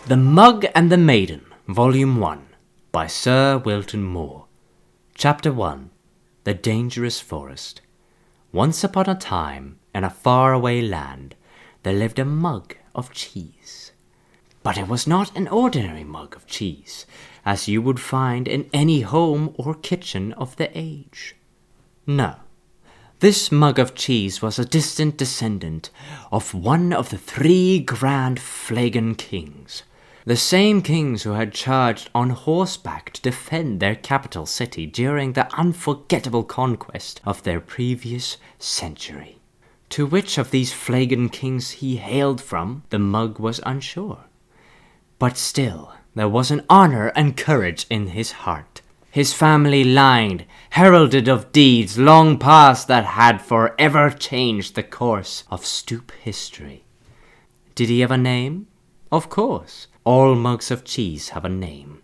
The Mug and the Maiden, Volume 1, by Sir Wilton Moore. Chapter 1, The Dangerous Forest. Once upon a time, in a faraway land, there lived a mug of cheese. But it was not an ordinary mug of cheese, as you would find in any home or kitchen of the age. No, this mug of cheese was a distant descendant of one of the 3 grand Flagon kings, the same kings who had charged on horseback to defend their capital city during the unforgettable conquest of their previous century. To which of these Flagon kings he hailed from, the mug was unsure. But still, there was an honor and courage in his heart. His family line heralded of deeds long past that had forever changed the course of Stoop history. Did he have a name? Of course, all mugs of cheese have a name.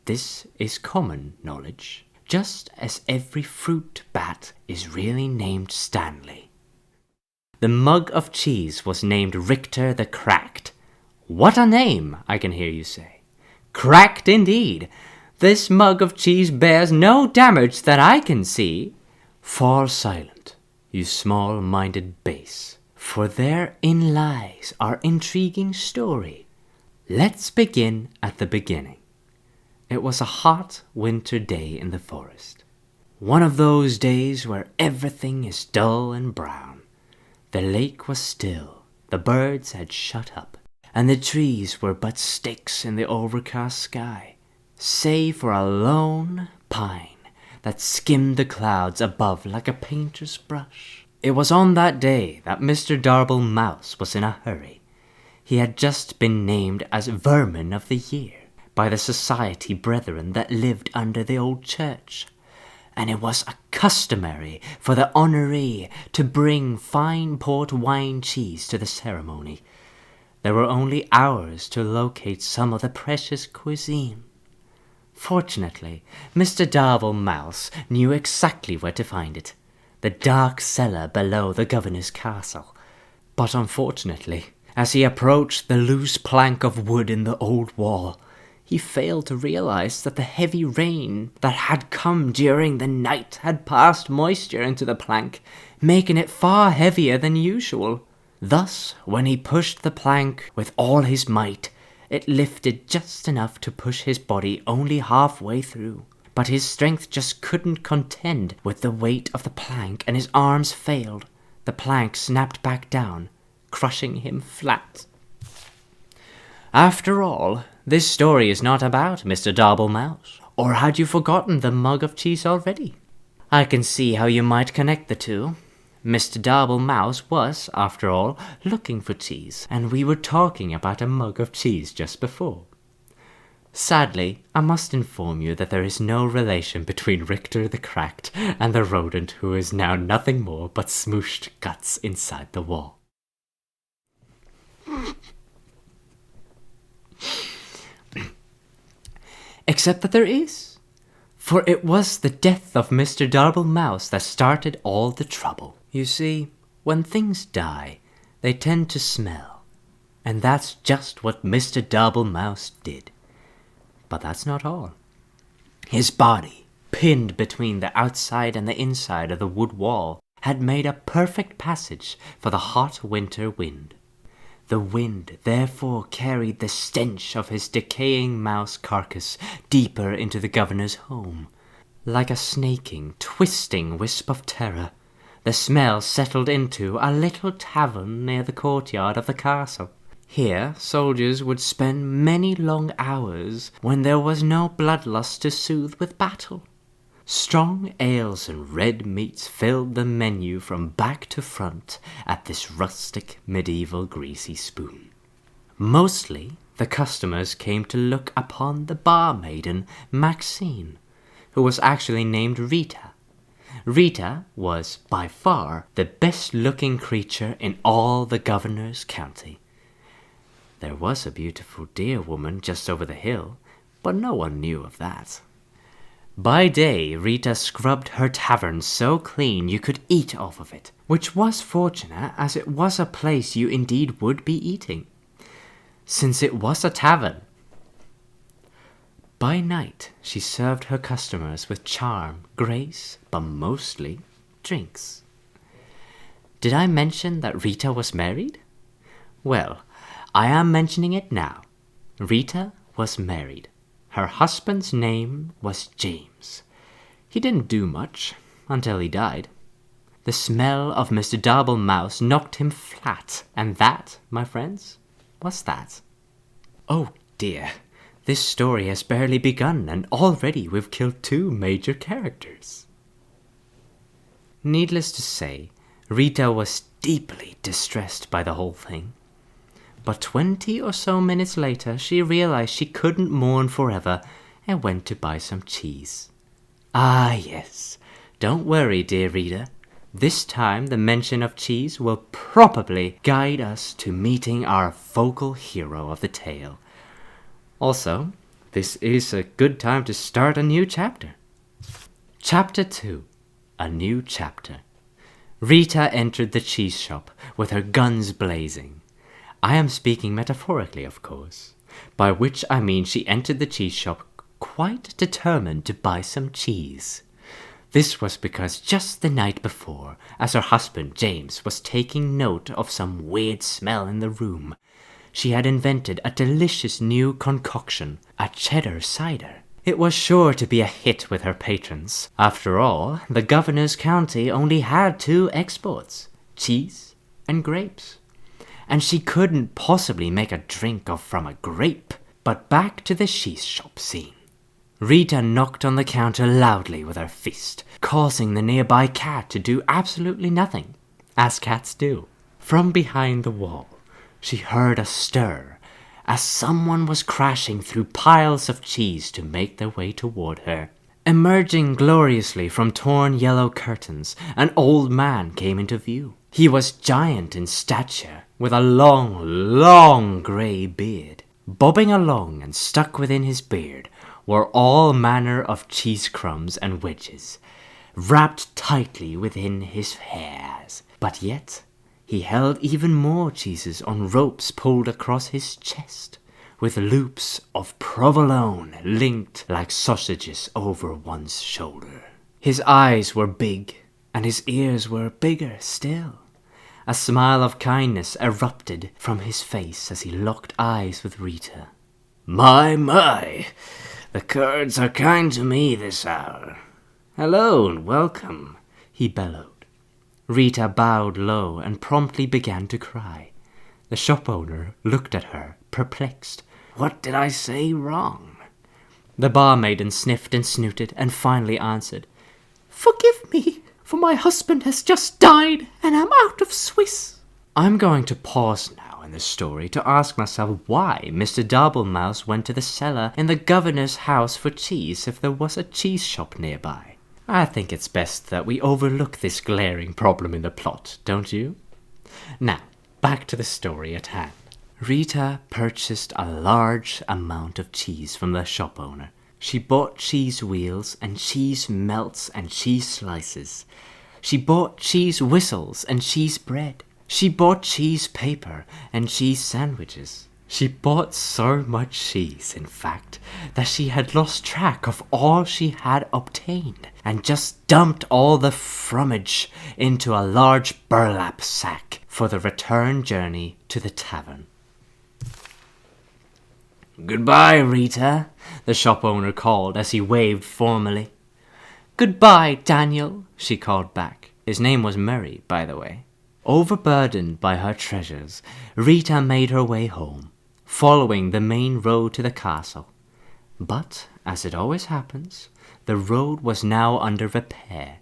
This is common knowledge, just as every fruit bat is really named Stanley. The mug of cheese was named Richter the Cracked. What a name, I can hear you say. Cracked indeed. This mug of cheese bears no damage that I can see. Fall silent, you small-minded base, for therein lies our intriguing story. Let's begin at the beginning. It was a hot winter day in the forest. One of those days where everything is dull and brown. The lake was still, the birds had shut up, and the trees were but sticks in the overcast sky, save for a lone pine that skimmed the clouds above like a painter's brush. It was on that day that Mr. Darble Mouse was in a hurry. He had just been named as Vermin of the Year by the society brethren that lived under the old church, and it was customary for the honoree to bring fine port wine cheese to the ceremony. There were only hours to locate some of the precious cuisine. Fortunately, Mr. Darble Mouse knew exactly where to find it, the dark cellar below the governor's castle. But unfortunately, as he approached the loose plank of wood in the old wall, he failed to realize that the heavy rain that had come during the night had passed moisture into the plank, making it far heavier than usual. Thus, when he pushed the plank with all his might, it lifted just enough to push his body only halfway through. But his strength just couldn't contend with the weight of the plank, and his arms failed. The plank snapped back down, crushing him flat. After all, this story is not about Mr. Darble Mouse. Or had you forgotten the mug of cheese already? I can see how you might connect the two. Mr. Darble Mouse was, after all, looking for cheese, and we were talking about a mug of cheese just before. Sadly, I must inform you that there is no relation between Richter the Cracked and the rodent who is now nothing more but smooshed guts inside the wall. Except that there is, for it was the death of Mr. Darble Mouse that started all the trouble. You see, when things die, they tend to smell, and that's just what Mr. Darble Mouse did. But that's not all. His body, pinned between the outside and the inside of the wood wall, had made a perfect passage for the hot winter wind. The wind therefore carried the stench of his decaying mouse carcass deeper into the governor's home. Like a snaking, twisting wisp of terror, the smell settled into a little tavern near the courtyard of the castle. Here soldiers would spend many long hours when there was no bloodlust to soothe with battle. Strong ales and red meats filled the menu from back to front at this rustic medieval greasy spoon. Mostly the customers came to look upon the barmaiden Maxine, who was actually named Rita. Rita was by far the best-looking creature in all the governor's county. There was a beautiful deer woman just over the hill, but no one knew of that. By day, Rita scrubbed her tavern so clean you could eat off of it, which was fortunate as it was a place you indeed would be eating. since it was a tavern. By night, she served her customers with charm, grace, but mostly drinks. Did I mention that Rita was married? Well, I am mentioning it now. Rita was married. Her husband's name was James. He didn't do much until he died. The smell of Mr. Double Mouse knocked him flat, and that, my friends, was that. Oh dear, this story has barely begun, and already we've killed 2 major characters. Needless to say, Rita was deeply distressed by the whole thing. But 20 or so minutes later, she realized she couldn't mourn forever and went to buy some cheese. Ah yes, don't worry, dear reader. This time the mention of cheese will probably guide us to meeting our focal hero of the tale. Also, this is a good time to start a new chapter. Chapter 2. A New Chapter. Rita entered the cheese shop with her guns blazing. I am speaking metaphorically, of course, by which I mean she entered the cheese shop quite determined to buy some cheese. This was because just the night before, as her husband James was taking note of some weird smell in the room, she had invented a delicious new concoction, a cheddar cider. It was sure to be a hit with her patrons. After all, the governor's county only had 2 exports, cheese and grapes. And she couldn't possibly make a drink from a grape. But back to the cheese shop scene. Rita knocked on the counter loudly with her fist, causing the nearby cat to do absolutely nothing, as cats do. From behind the wall, she heard a stir, as someone was crashing through piles of cheese to make their way toward her. Emerging gloriously from torn yellow curtains, an old man came into view. He was giant in stature, with a long grey beard. Bobbing along and stuck within his beard were all manner of cheese crumbs and wedges, wrapped tightly within his hairs. But yet he held even more cheeses on ropes pulled across his chest, with loops of provolone linked like sausages over one's shoulder. His eyes were big, and his ears were bigger still. A smile of kindness erupted from his face as he locked eyes with Rita. My, the Kurds are kind to me this hour. Hello and welcome, he bellowed. Rita bowed low and promptly began to cry. The shop owner looked at her, perplexed. What did I say wrong? The barmaiden sniffed and snooted and finally answered, Forgive me, for my husband has just died and I'm out of Swiss. I'm going to pause now in the story to ask myself why Mr. Doublemouse went to the cellar in the governor's house for cheese if there was a cheese shop nearby. I think it's best that we overlook this glaring problem in the plot, don't you? Now, back to the story at hand. Rita purchased a large amount of cheese from the shop owner. She bought cheese wheels and cheese melts and cheese slices. She bought cheese whistles and cheese bread. She bought cheese paper and cheese sandwiches. She bought so much cheese, in fact, that she had lost track of all she had obtained and just dumped all the fromage into a large burlap sack for the return journey to the tavern. Goodbye, Rita, the shop owner called as he waved formally. Goodbye, Daniel, she called back. His name was Murray, by the way. Overburdened by her treasures, Rita made her way home, following the main road to the castle. But, as it always happens, the road was now under repair.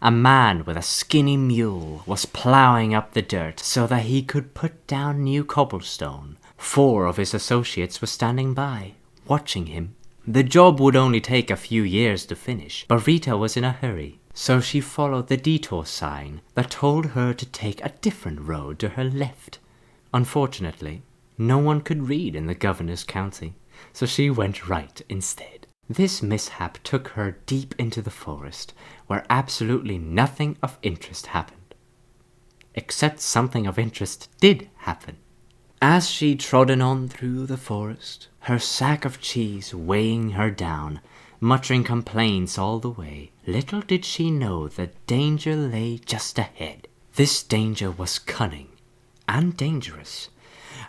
A man with a skinny mule was ploughing up the dirt so that he could put down new cobblestone. 4 of his associates were standing by, watching him. The job would only take a few years to finish, but Rita was in a hurry, so she followed the detour sign that told her to take a different road to her left. Unfortunately, no one could read in the governor's county, so she went right instead. This mishap took her deep into the forest, where absolutely nothing of interest happened. Except something of interest did happen. As she trodden on through the forest, her sack of cheese weighing her down, muttering complaints all the way, little did she know that danger lay just ahead. This danger was cunning and dangerous,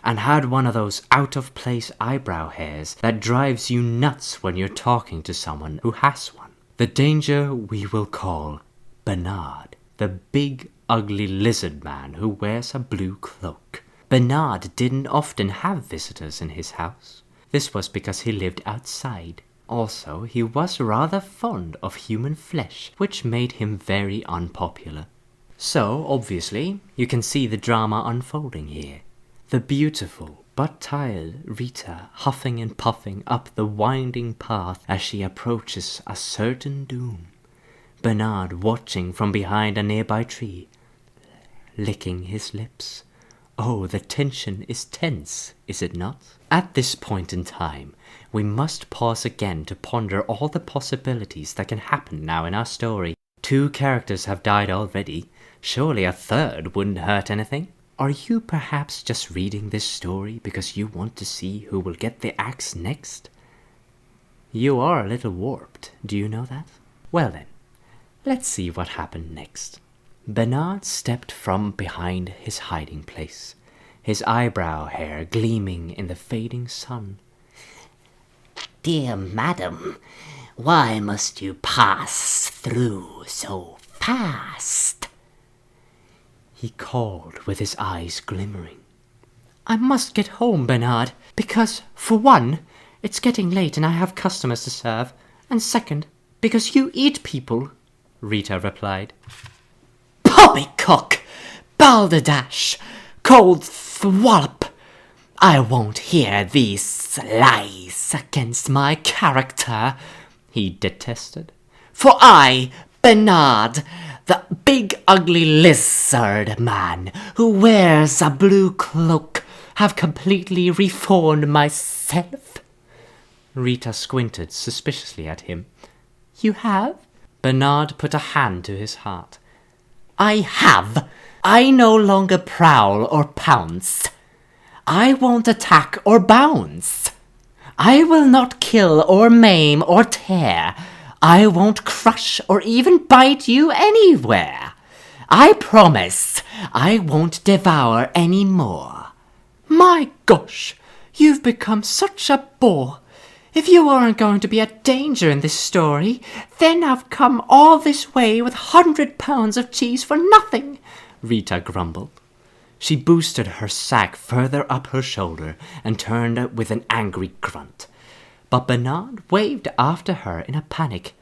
and had one of those out-of-place eyebrow hairs that drives you nuts when you're talking to someone who has one. The danger we will call Bernard, the big, ugly lizard man who wears a blue cloak. Bernard didn't often have visitors in his house. This was because he lived outside. Also, he was rather fond of human flesh, which made him very unpopular. So, obviously, you can see the drama unfolding here. The beautiful but tired Rita huffing and puffing up the winding path as she approaches a certain doom. Bernard watching from behind a nearby tree, licking his lips. Oh, the tension is tense, is it not? At this point in time, we must pause again to ponder all the possibilities that can happen now in our story. 2 characters have died already. Surely a third wouldn't hurt anything. Are you perhaps just reading this story because you want to see who will get the axe next? You are a little warped, do you know that? Well then, let's see what happened next. Bernard stepped from behind his hiding place, his eyebrow hair gleaming in the fading sun. "Dear madam, why must you pass through so fast?" He called with his eyes glimmering. "I must get home, Bernard, because, for one, it's getting late and I have customers to serve, and second, because you eat people," Rita replied. "Poppycock! Balderdash! Cold thwallop! I won't hear these lies against my character," he detested. "For I, Bernard, the big ugly lizard man who wears a blue cloak, have completely reformed myself." Rita squinted suspiciously at him. "You have?" Bernard put a hand to his heart. "I have. I no longer prowl or pounce. I won't attack or bounce. I will not kill or maim or tear. I won't crush or even bite you anywhere. I promise I won't devour any more." "My gosh, you've become such a bore. If you aren't going to be a danger in this story, then I've come all this way with 100 pounds of cheese for nothing," Rita grumbled. She boosted her sack further up her shoulder and turned with an angry grunt. But Bernard waved after her in a panic.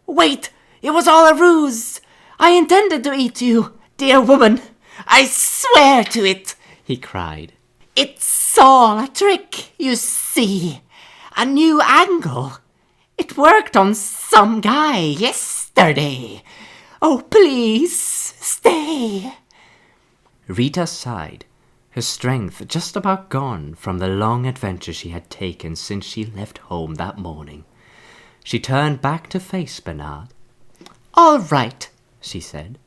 "Wait! It was all a ruse! I intended to eat you, dear woman! I swear to it!" he cried. "It's all a trick, you see. A new angle. It worked on some guy yesterday. Oh, please, stay." Rita sighed, her strength just about gone from the long adventure she had taken since she left home that morning. She turned back to face Bernard. "All right," she said.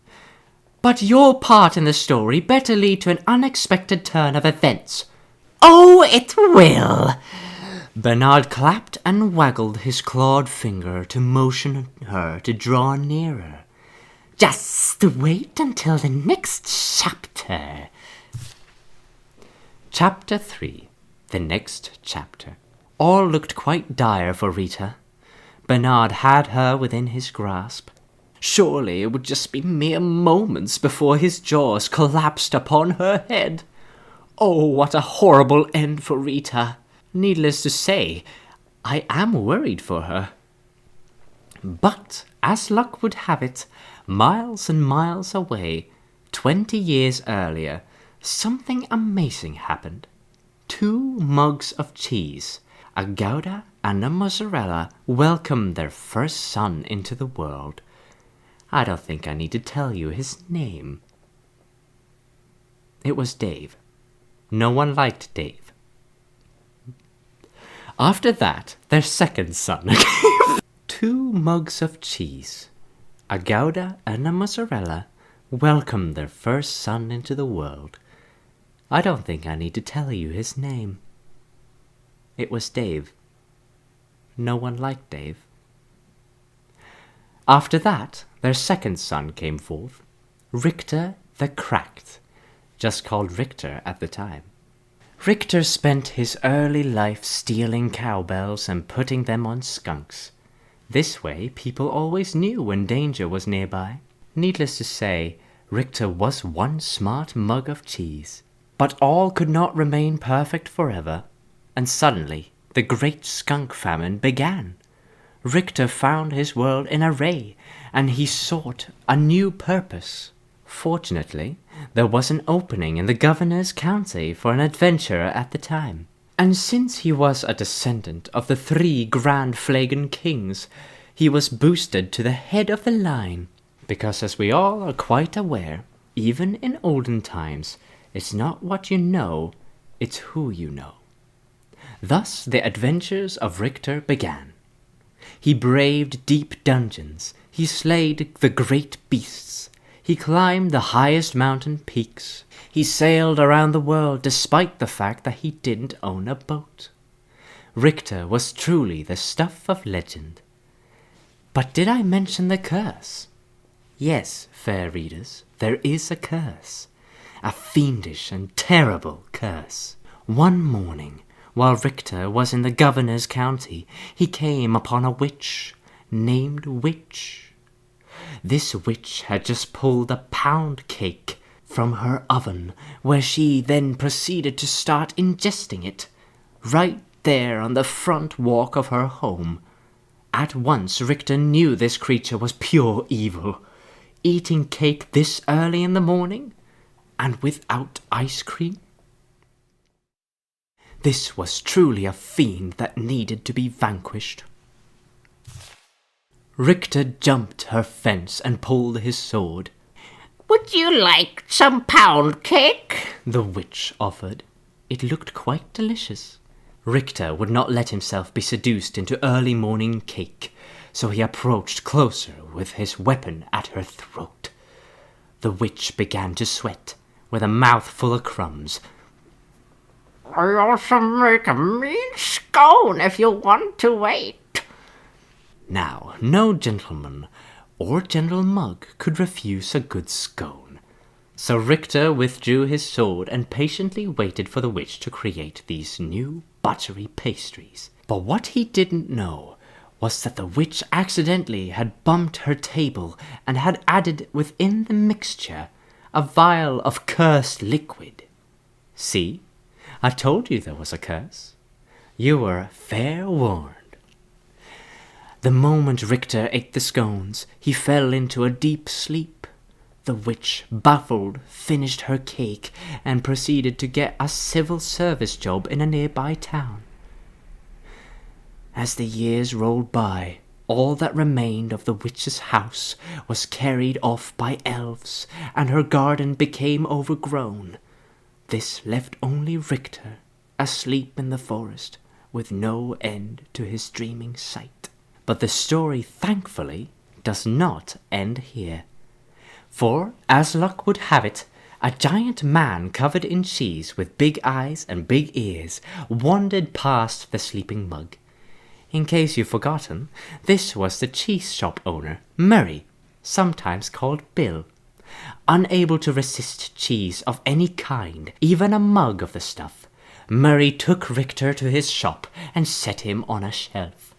"But your part in the story better lead to an unexpected turn of events." "Oh, it will." Bernard clapped and waggled his clawed finger to motion her to draw nearer. "Just wait until the next chapter." Chapter 3. The next chapter. All looked quite dire for Rita. Bernard had her within his grasp. Surely it would just be mere moments before his jaws collapsed upon her head. Oh, what a horrible end for Rita. Needless to say, I am worried for her. But, as luck would have it, miles and miles away, 20 years earlier, something amazing happened. 2 mugs of cheese, a Gouda and a Mozzarella, welcomed their first son into the world. I don't think I need to tell you his name. It was Dave. No one liked Dave. After that, their second son. 2 mugs of cheese, a Gouda and a Mozzarella, welcomed their first son into the world. I don't think I need to tell you his name. It was Dave. No one liked Dave. After that, their second son came forth, Richter the Cracked, just called Richter at the time. Richter spent his early life stealing cowbells and putting them on skunks. This way, people always knew when danger was nearby. Needless to say, Richter was one smart mug of cheese. But all could not remain perfect forever, and suddenly the great skunk famine began. Richter found his world in array, and he sought a new purpose. Fortunately, there was an opening in the governor's county for an adventurer at the time, and since he was a descendant of the 3 grand flagon kings, he was boosted to the head of the line, because as we all are quite aware, even in olden times, it's not what you know, it's who you know. Thus the adventures of Richter began. He braved deep dungeons, he slayed the great beasts, he climbed the highest mountain peaks, he sailed around the world despite the fact that he didn't own a boat. Richter was truly the stuff of legend. But did I mention the curse? Yes, fair readers, there is a curse. A fiendish and terrible curse. One morning, while Richter was in the governor's county, he came upon a witch named Witch. This witch had just pulled a pound cake from her oven, where she then proceeded to start ingesting it, right there on the front walk of her home. At once Richter knew this creature was pure evil. Eating cake this early in the morning? And without ice cream? This was truly a fiend that needed to be vanquished. Richter jumped her fence and pulled his sword. "Would you like some pound cake?" the witch offered. It looked quite delicious. Richter would not let himself be seduced into early morning cake, so he approached closer with his weapon at her throat. The witch began to sweat, with a mouth full of crumbs. "I also make a mean scone if you want to wait." Now, no gentleman or gentle mug could refuse a good scone. So Richter withdrew his sword and patiently waited for the witch to create these new buttery pastries. But what he didn't know was that the witch accidentally had bumped her table and had added within the mixture a vial of cursed liquid. See, I told you there was a curse. You were fair warned. The moment Richter ate the scones, he fell into a deep sleep. The witch, baffled, finished her cake and proceeded to get a civil service job in a nearby town. As the years rolled by, all that remained of the witch's house was carried off by elves, and her garden became overgrown. This left only Richter, asleep in the forest, with no end to his dreaming sight. But the story, thankfully, does not end here. For, as luck would have it, a giant man covered in cheese with big eyes and big ears wandered past the sleeping mug. In case you've forgotten, this was the cheese shop owner, Murray, sometimes called Bill. Unable to resist cheese of any kind, even a mug of the stuff, Murray took Richter to his shop and set him on a shelf.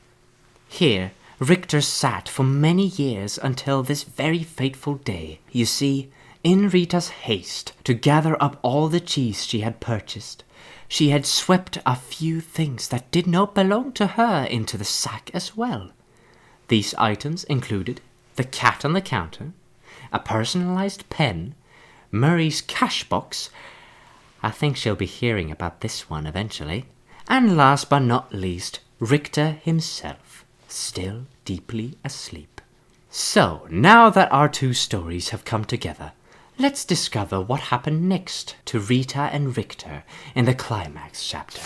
Here, Richter sat for many years until this very fateful day. You see, in Rita's haste to gather up all the cheese she had purchased, she had swept a few things that did not belong to her into the sack as well. These items included the cat on the counter, a personalized pen, Murray's cash box, I think she'll be hearing about this one eventually, and last but not least, Richter himself, still deeply asleep. So, now that our two stories have come together, let's discover what happened next to Rita and Richter in the climax chapter.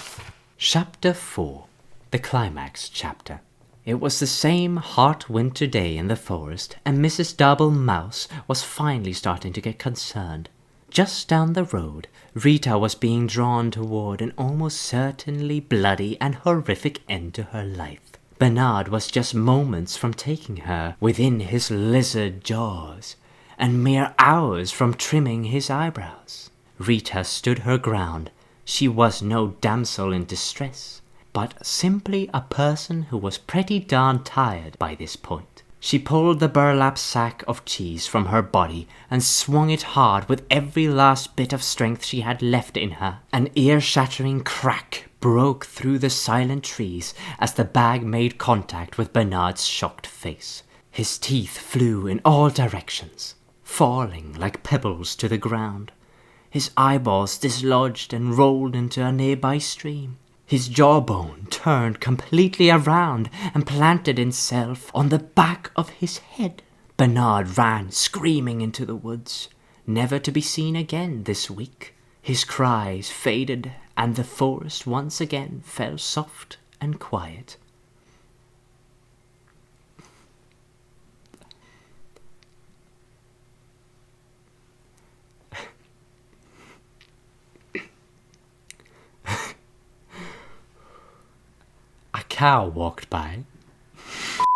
Chapter 4, the climax chapter. It was the same hot winter day in the forest, and Mrs. Double Mouse was finally starting to get concerned. Just down the road, Rita was being drawn toward an almost certainly bloody and horrific end to her life. Bernard was just moments from taking her within his lizard jaws, and mere hours from trimming his eyebrows. Rita stood her ground. She was no damsel in distress, but simply a person who was pretty darn tired by this point. She pulled the burlap sack of cheese from her body and swung it hard with every last bit of strength she had left in her. An ear-shattering crack broke through the silent trees as the bag made contact with Bernard's shocked face. His teeth flew in all directions, falling like pebbles to the ground. His eyeballs dislodged and rolled into a nearby stream. His jawbone turned completely around and planted itself on the back of his head. Bernard ran screaming into the woods, never to be seen again this week. His cries faded, and the forest once again fell soft and quiet. A cow walked by.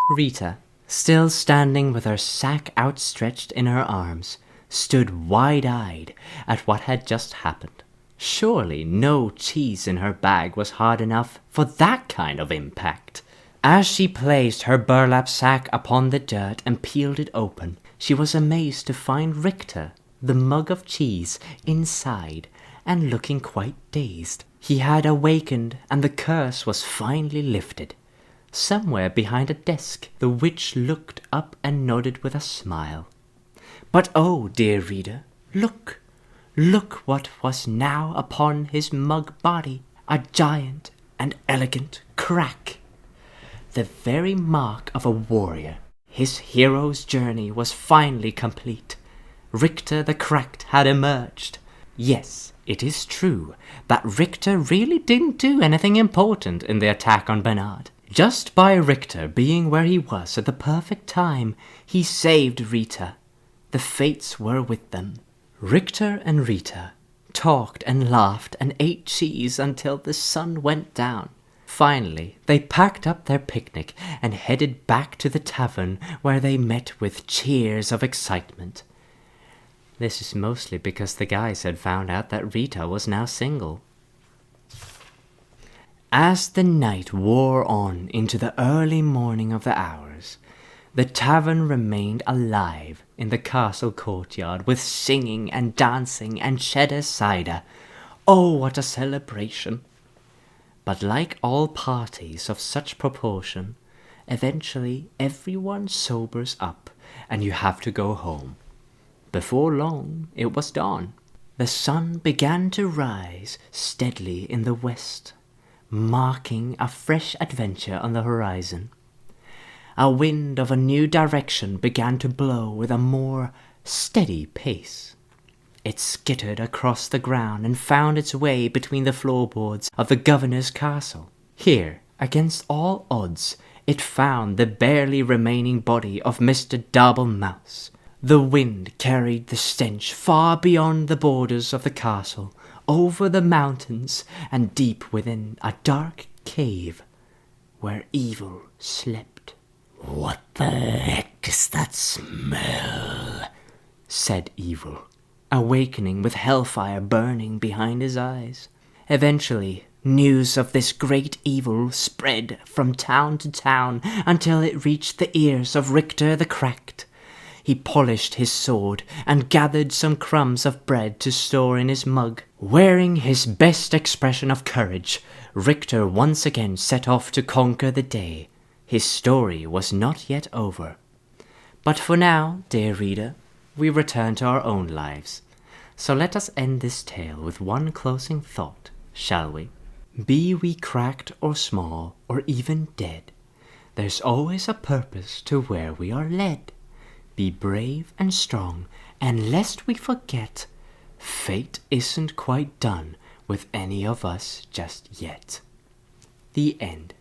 Rita, still standing with her sack outstretched in her arms, stood wide-eyed at what had just happened. Surely no cheese in her bag was hard enough for that kind of impact. As she placed her burlap sack upon the dirt and peeled it open, she was amazed to find Richter, the mug of cheese, inside and looking quite dazed. He had awakened, and the curse was finally lifted. Somewhere behind a desk, the witch looked up and nodded with a smile. But oh, dear reader, look! Look what was now upon his mug body, a giant and elegant crack. The very mark of a warrior. His hero's journey was finally complete. Richter the Cracked had emerged. Yes, it is true that Richter really didn't do anything important in the attack on Bernard. Just by Richter being where he was at the perfect time, he saved Rita. The fates were with them. Richter and Rita talked and laughed and ate cheese until the sun went down. Finally, they packed up their picnic and headed back to the tavern, where they met with cheers of excitement. This is mostly because the guys had found out that Rita was now single. As the night wore on into the early morning of the hours, the tavern remained alive in the castle courtyard with singing and dancing and cheddar cider. Oh, what a celebration! But like all parties of such proportion, eventually everyone sobers up and you have to go home. Before long, it was dawn. The sun began to rise steadily in the west, marking a fresh adventure on the horizon. A wind of a new direction began to blow with a more steady pace. It skittered across the ground and found its way between the floorboards of the governor's castle. Here, against all odds, it found the barely remaining body of Mr. Double Mouse. The wind carried the stench far beyond the borders of the castle, over the mountains, and deep within a dark cave where evil slept. "What the heck is that smell?" said Evil, awakening with hellfire burning behind his eyes. Eventually, news of this great evil spread from town to town until it reached the ears of Richter the Cracked. He polished his sword and gathered some crumbs of bread to store in his mug. Wearing his best expression of courage, Richter once again set off to conquer the day. His story was not yet over. But for now, dear reader, we return to our own lives. So let us end this tale with one closing thought, shall we? Be we cracked or small or even dead, there's always a purpose to where we are led. Be brave and strong, and lest we forget, fate isn't quite done with any of us just yet. The end.